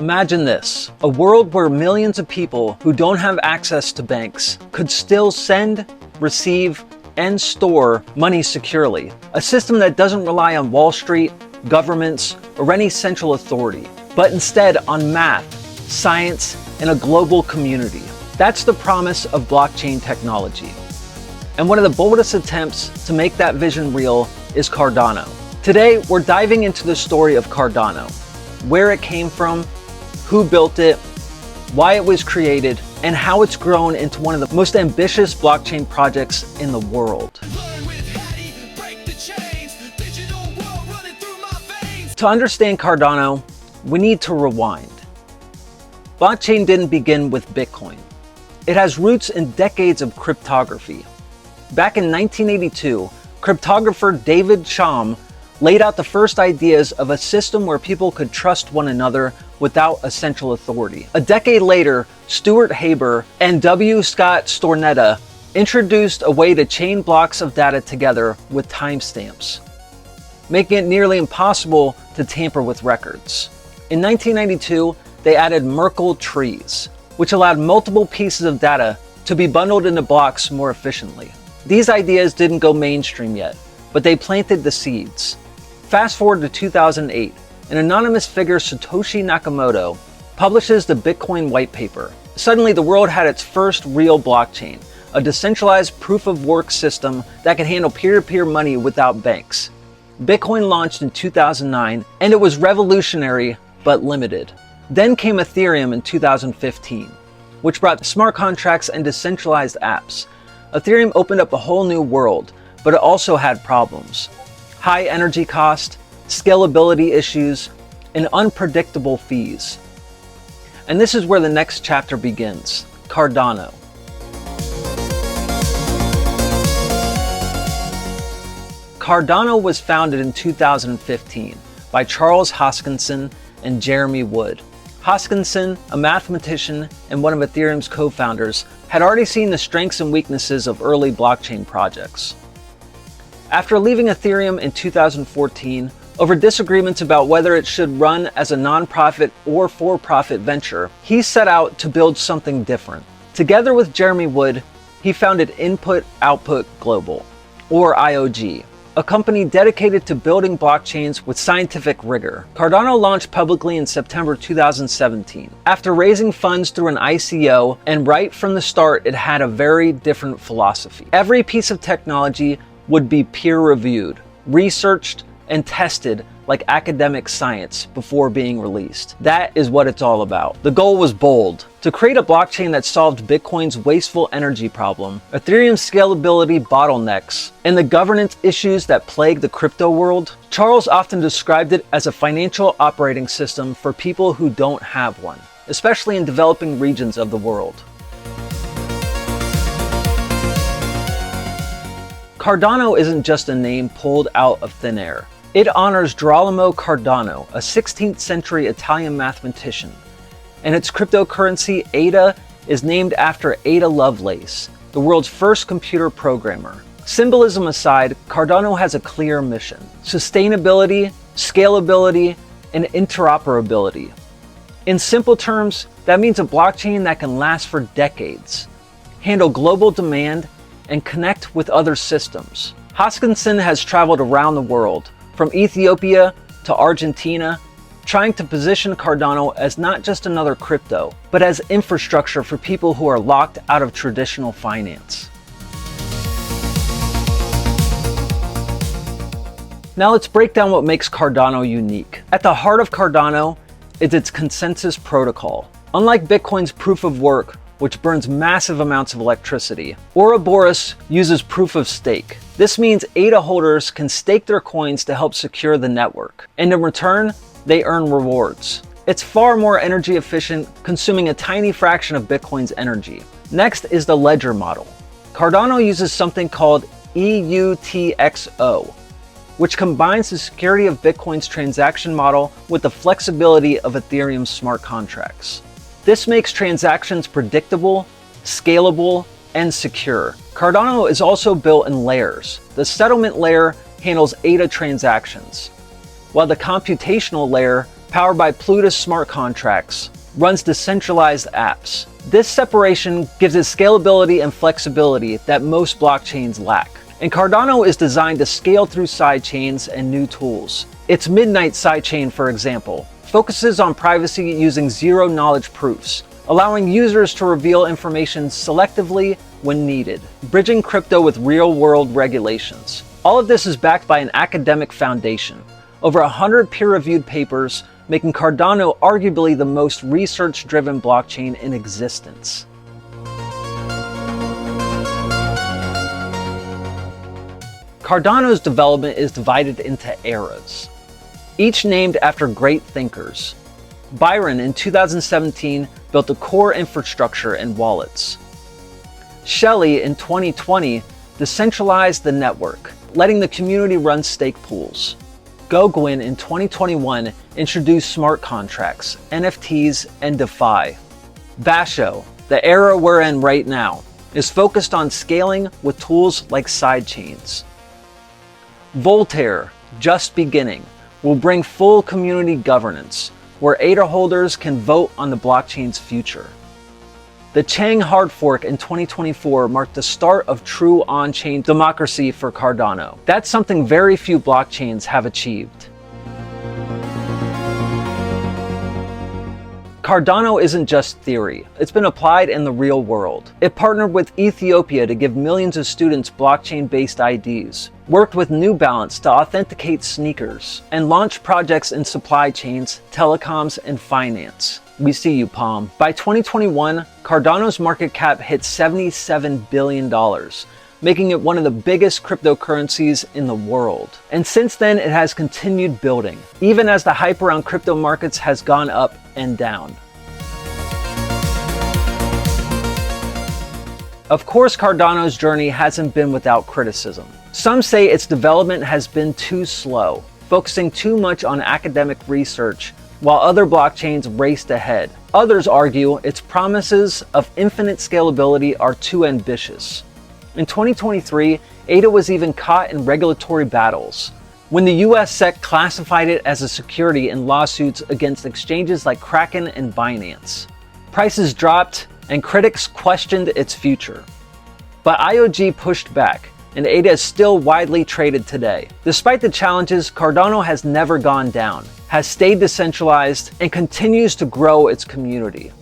Imagine this, a world where millions of people who don't have access to banks could still send, receive, and store money securely. A system that doesn't rely on Wall Street, governments, or any central authority, but instead on math, science, and a global community. That's the promise of blockchain technology. And one of the boldest attempts to make that vision real is Cardano. Today, we're diving into the story of Cardano, where it came from, who built it, why it was created, and how it's grown into one of the most ambitious blockchain projects in the world. To understand Cardano, we need to rewind. Blockchain didn't begin with Bitcoin. It has roots in decades of cryptography. Back in 1982, cryptographer David Chaum laid out the first ideas of a system where people could trust one another without a central authority. A decade later, Stuart Haber and W. Scott Stornetta introduced a way to chain blocks of data together with timestamps, making it nearly impossible to tamper with records. In 1992, they added Merkle trees, which allowed multiple pieces of data to be bundled into blocks more efficiently. These ideas didn't go mainstream yet, but they planted the seeds. Fast forward to 2008, an anonymous figure, Satoshi Nakamoto, publishes the Bitcoin white paper. Suddenly, the world had its first real blockchain, a decentralized proof-of-work system that could handle peer-to-peer money without banks. Bitcoin launched in 2009, and it was revolutionary but limited. Then came Ethereum in 2015, which brought smart contracts and decentralized apps. Ethereum opened up a whole new world, but it also had problems. High energy cost, scalability issues, and unpredictable fees. And this is where the next chapter begins, Cardano. Cardano was founded in 2015 by Charles Hoskinson and Jeremy Wood. Hoskinson, a mathematician and one of Ethereum's co-founders, had already seen the strengths and weaknesses of early blockchain projects. After leaving Ethereum in 2014, over disagreements about whether it should run as a non-profit or for-profit venture, he set out to build something different. Together with Jeremy Wood, he founded Input Output Global, or IOG, a company dedicated to building blockchains with scientific rigor. Cardano launched publicly in September 2017. After raising funds through an ICO, and right from the start, it had a very different philosophy. Every piece of technology would be peer-reviewed, researched, and tested like academic science before being released. That is what it's all about. The goal was bold: to create a blockchain that solved Bitcoin's wasteful energy problem, Ethereum's scalability bottlenecks, and the governance issues that plague the crypto world. Charles often described it as a financial operating system for people who don't have one, especially in developing regions of the world. Cardano isn't just a name pulled out of thin air. It honors Girolamo Cardano, a 16th century Italian mathematician, and its cryptocurrency ADA is named after Ada Lovelace, the world's first computer programmer. Symbolism aside, Cardano has a clear mission: sustainability, scalability, and interoperability. In simple terms, that means a blockchain that can last for decades, handle global demand, and connect with other systems. Hoskinson has traveled around the world, from Ethiopia to Argentina, trying to position Cardano as not just another crypto, but as infrastructure for people who are locked out of traditional finance. Now let's break down what makes Cardano unique. At the heart of Cardano is its consensus protocol. Unlike Bitcoin's proof of work, which burns massive amounts of electricity, Ouroboros uses proof of stake. This means ADA holders can stake their coins to help secure the network, and in return, they earn rewards. It's far more energy efficient, consuming a tiny fraction of Bitcoin's energy. Next is the ledger model. Cardano uses something called EUTXO, which combines the security of Bitcoin's transaction model with the flexibility of Ethereum's smart contracts. This makes transactions predictable, scalable, and secure. Cardano is also built in layers. The settlement layer handles ADA transactions, while the computational layer powered by Plutus smart contracts, runs decentralized apps. This separation gives it scalability and flexibility that most blockchains lack. And Cardano is designed to scale through sidechains and new tools. Its Midnight sidechain, for example, focuses on privacy using zero-knowledge proofs, allowing users to reveal information selectively when needed, bridging crypto with real-world regulations. All of this is backed by an academic foundation. Over 100 peer-reviewed papers, making Cardano arguably the most research-driven blockchain in existence. Cardano's development is divided into eras, each named after great thinkers. Byron in 2017 built the core infrastructure and wallets. Shelley in 2020 decentralized the network, letting the community run stake pools. Goguen in 2021 introduced smart contracts, NFTs, and DeFi. Basho, the era we're in right now, is focused on scaling with tools like sidechains. Voltaire, just beginning, will bring full community governance, where ADA holders can vote on the blockchain's future. The Chang hard fork in 2024 marked the start of true on-chain democracy for Cardano. That's something very few blockchains have achieved. Cardano isn't just theory, it's been applied in the real world. It partnered with Ethiopia to give millions of students blockchain-based IDs, worked with New Balance to authenticate sneakers, and launched projects in supply chains, telecoms, and finance. We see you, Palm. By 2021, Cardano's market cap hit $77 billion, making it one of the biggest cryptocurrencies in the world. And since then, it has continued building, even as the hype around crypto markets has gone up and down. Of course, Cardano's journey hasn't been without criticism. Some say its development has been too slow, focusing too much on academic research, while other blockchains raced ahead. Others argue its promises of infinite scalability are too ambitious. In 2023, ADA was even caught in regulatory battles, when the US SEC classified it as a security in lawsuits against exchanges like Kraken and Binance. Prices dropped, and critics questioned its future. But IOG pushed back, and ADA is still widely traded today. Despite the challenges, Cardano has never gone down, has stayed decentralized, and continues to grow its community.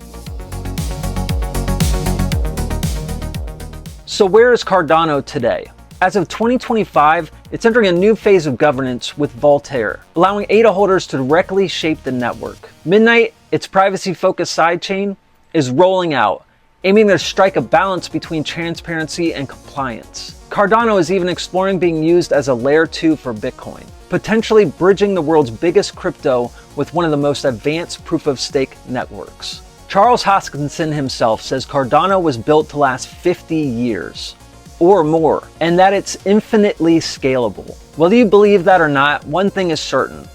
So where is Cardano today? As of 2025, it's entering a new phase of governance with Voltaire, allowing ADA holders to directly shape the network. Midnight, its privacy-focused sidechain, is rolling out, aiming to strike a balance between transparency and compliance. Cardano is even exploring being used as a layer 2 for Bitcoin, potentially bridging the world's biggest crypto with one of the most advanced proof-of-stake networks. Charles Hoskinson himself says Cardano was built to last 50 years or more, and that it's infinitely scalable. Whether you believe that or not, one thing is certain.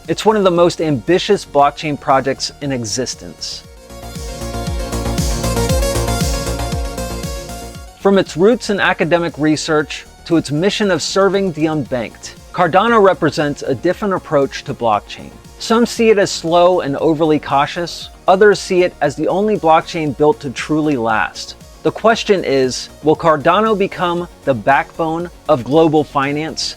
It's one of the most ambitious blockchain projects in existence. From its roots in academic research to its mission of serving the unbanked, Cardano represents a different approach to blockchain. Some see it as slow and overly cautious, others see it as the only blockchain built to truly last. The question is, will Cardano become the backbone of global finance,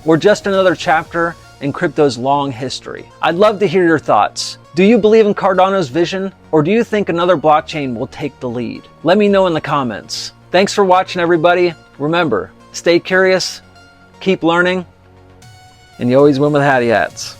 or just another chapter in crypto's long history? I'd love to hear your thoughts. Do you believe in Cardano's vision, or do you think another blockchain will take the lead? Let me know in the comments. Thanks for watching, everybody. Remember, stay curious, keep learning, and you always win with Hattie Hats.